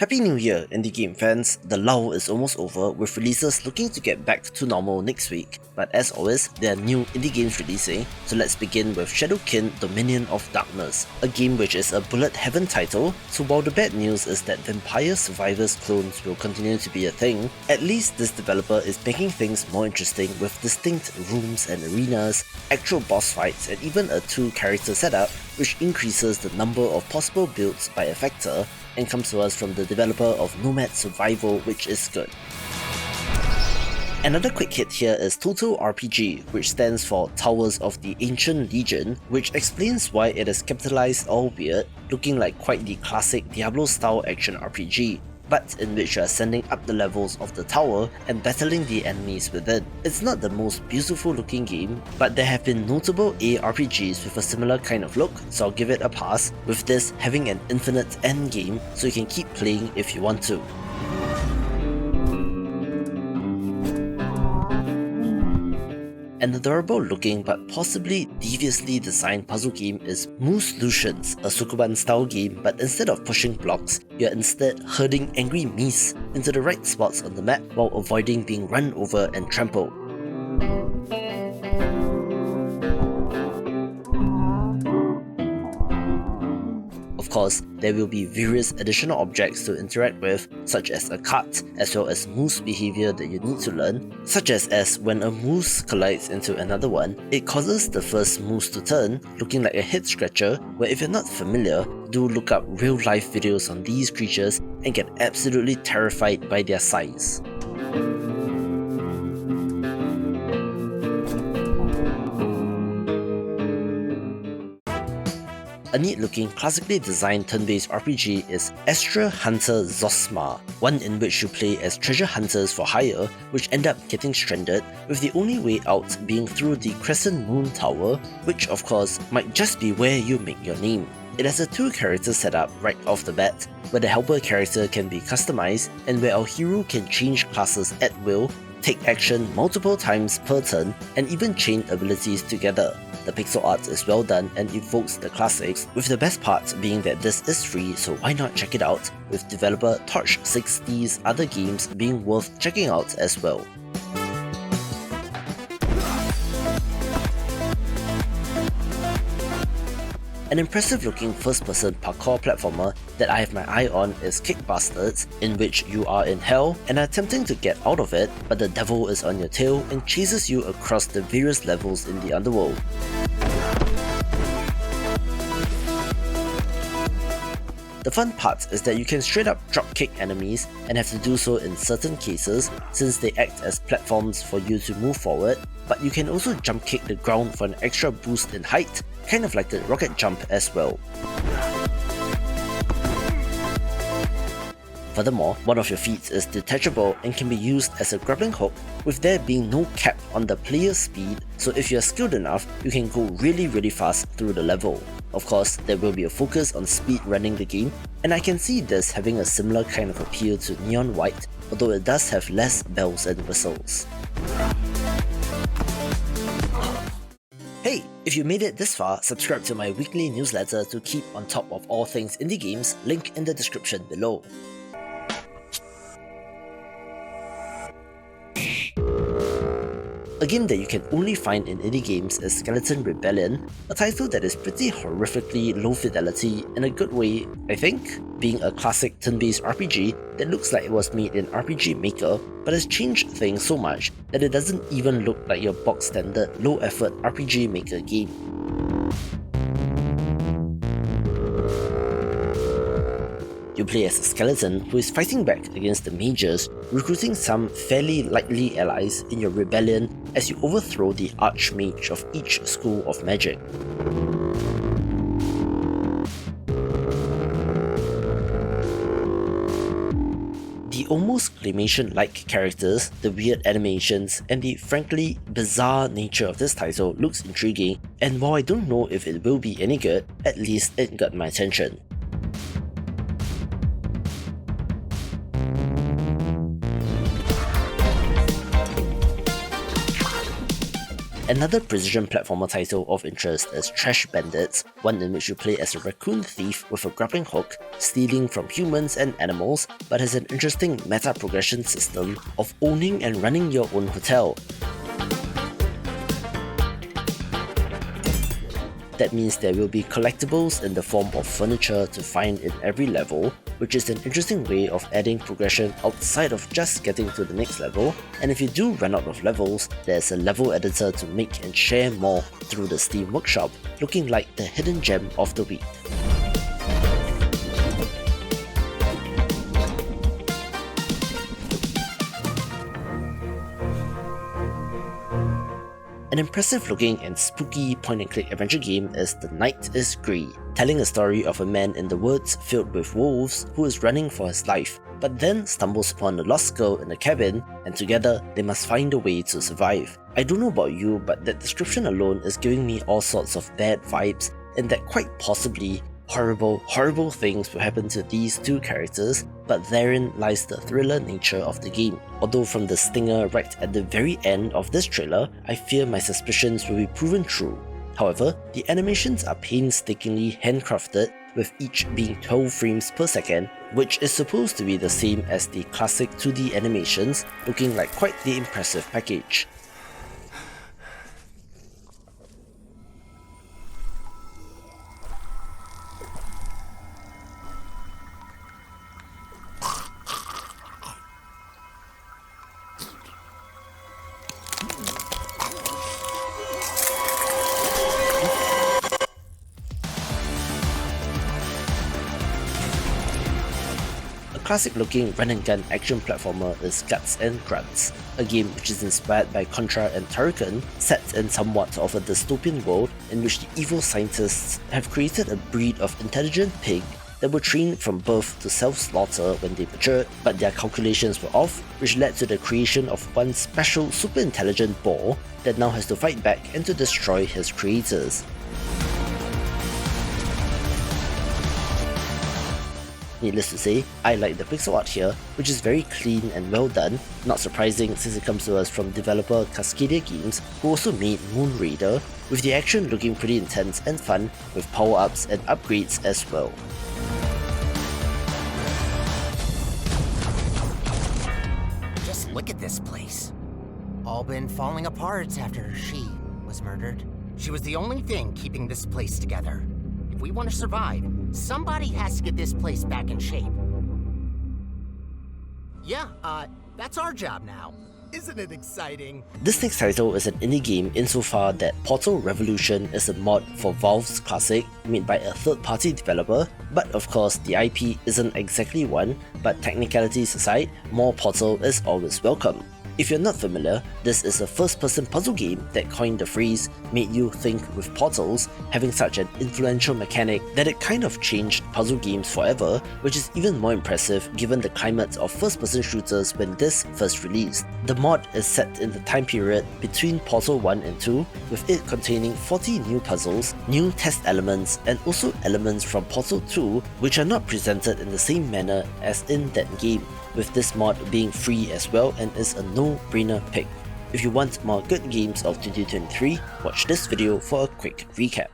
Happy New Year, indie game fans! The lull is almost over, with releases looking to get back to normal next week. But as always, there are new indie games releasing, so let's begin with Shadowkin Dominion of Darkness, a game which is a bullet heaven title, so while the bad news is that Vampire Survivors clones will continue to be a thing, at least this developer is making things more interesting with distinct rooms and arenas, actual boss fights, and even a 2-character setup, which increases the number of possible builds by a factor, and comes to us from the developer of Nomad Survival, which is good. Another quick hit here is Total RPG, which stands for Towers of the Ancient Legion, which explains why it is capitalized all weird, looking like quite the classic Diablo-style action RPG, but in which you are sending up the levels of the tower and battling the enemies within. It's not the most beautiful looking game, but there have been notable ARPGs with a similar kind of look, so I'll give it a pass, with this having an infinite end game so you can keep playing if you want to. An adorable looking but possibly deviously designed puzzle game is Mooselutions, a Sukuban style game, but instead of pushing blocks, you're instead herding angry meese into the right spots on the map while avoiding being run over and trampled. Of course, there will be various additional objects to interact with, such as a cart, as well as moose behavior that you need to learn, such as when a moose collides into another one, it causes the first moose to turn, looking like a head scratcher, where if you're not familiar, do look up real life videos on these creatures and get absolutely terrified by their size. A neat-looking, classically designed turn-based RPG is Astra Hunter Zosma, one in which you play as treasure hunters for hire, which end up getting stranded, with the only way out being through the Crescent Moon Tower, which of course might just be where you make your name. It has a 2-character setup right off the bat, where the helper character can be customized, and where our hero can change classes at will, take action multiple times per turn, and even chain abilities together. The pixel art is well done and evokes the classics, with the best part being that this is free, so why not check it out, with developer Torch 60's other games being worth checking out as well. An impressive looking first-person parkour platformer that I have my eye on is Kickbastards, in which you are in hell and are attempting to get out of it, but the devil is on your tail and chases you across the various levels in the underworld. The fun part is that you can straight up dropkick enemies and have to do so in certain cases since they act as platforms for you to move forward, but you can also jump kick the ground for an extra boost in height, kind of like a rocket jump as well. Furthermore, one of your feet is detachable and can be used as a grappling hook, with there being no cap on the player's speed, so if you're skilled enough, you can go really fast through the level. Of course, there will be a focus on speed running the game, and I can see this having a similar kind of appeal to Neon White, although it does have less bells and whistles. Hey, if you made it this far, subscribe to my weekly newsletter to keep on top of all things indie games, link in the description below. A game that you can only find in indie games is Skeleton Rebellion, a title that is pretty horrifically low fidelity in a good way, I think, being a classic turn-based RPG that looks like it was made in RPG Maker, but has changed things so much that it doesn't even look like your box standard low-effort RPG Maker game. You play as a skeleton who is fighting back against the mages, recruiting some fairly likely allies in your rebellion as you overthrow the archmage of each school of magic. The almost claymation-like characters, the weird animations, and the frankly bizarre nature of this title looks intriguing, and while I don't know if it will be any good, at least it got my attention. Another precision platformer title of interest is Trash Bandits, one in which you play as a raccoon thief with a grappling hook, stealing from humans and animals, but has an interesting meta progression system of owning and running your own hotel. That means there will be collectibles in the form of furniture to find in every level, which is an interesting way of adding progression outside of just getting to the next level, and if you do run out of levels, there's a level editor to make and share more through the Steam Workshop, looking like the hidden gem of the week. An impressive looking and spooky point-and-click adventure game is The Night is Grey, telling a story of a man in the woods filled with wolves who is running for his life, but then stumbles upon a lost girl in a cabin, and together they must find a way to survive. I don't know about you, but that description alone is giving me all sorts of bad vibes, and that quite possibly horrible things will happen to these two characters, but therein lies the thriller nature of the game. Although from the stinger right at the very end of this trailer, I fear my suspicions will be proven true. However, the animations are painstakingly handcrafted, with each being 12 frames per second, which is supposed to be the same as the classic 2D animations, looking like quite the impressive package. Classic-looking run-and-gun action platformer is Guts and Grunts, a game which is inspired by Contra and Turrican, set in somewhat of a dystopian world in which the evil scientists have created a breed of intelligent pig that were trained from birth to self-slaughter when they matured, but their calculations were off, which led to the creation of one special super-intelligent boar that now has to fight back and to destroy his creators. Needless to say, I like the pixel art here, which is very clean and well done, not surprising since it comes to us from developer Cascadia Games, who also made Moon Raider, with the action looking pretty intense and fun, with power-ups and upgrades as well. Just look at this place. All been falling apart after she was murdered. She was the only thing keeping this place together. If we want to survive, somebody has to get this place back in shape. Yeah, that's our job now. Isn't it exciting? This next title is an indie game insofar that Portal Revolution is a mod for Valve's classic made by a third-party developer, but of course the IP isn't exactly one, but technicalities aside, more Portal is always welcome. If you're not familiar, this is a first-person puzzle game that coined the phrase "made you think with portals," having such an influential mechanic that it kind of changed puzzle games forever, which is even more impressive given the climate of first-person shooters when this first released. The mod is set in the time period between Portal 1 and 2, with it containing 40 new puzzles, new test elements, and also elements from Portal 2 which are not presented in the same manner as in that game, with this mod being free as well and is a no-brainer pick. If you want more good games of 2023, watch this video for a quick recap.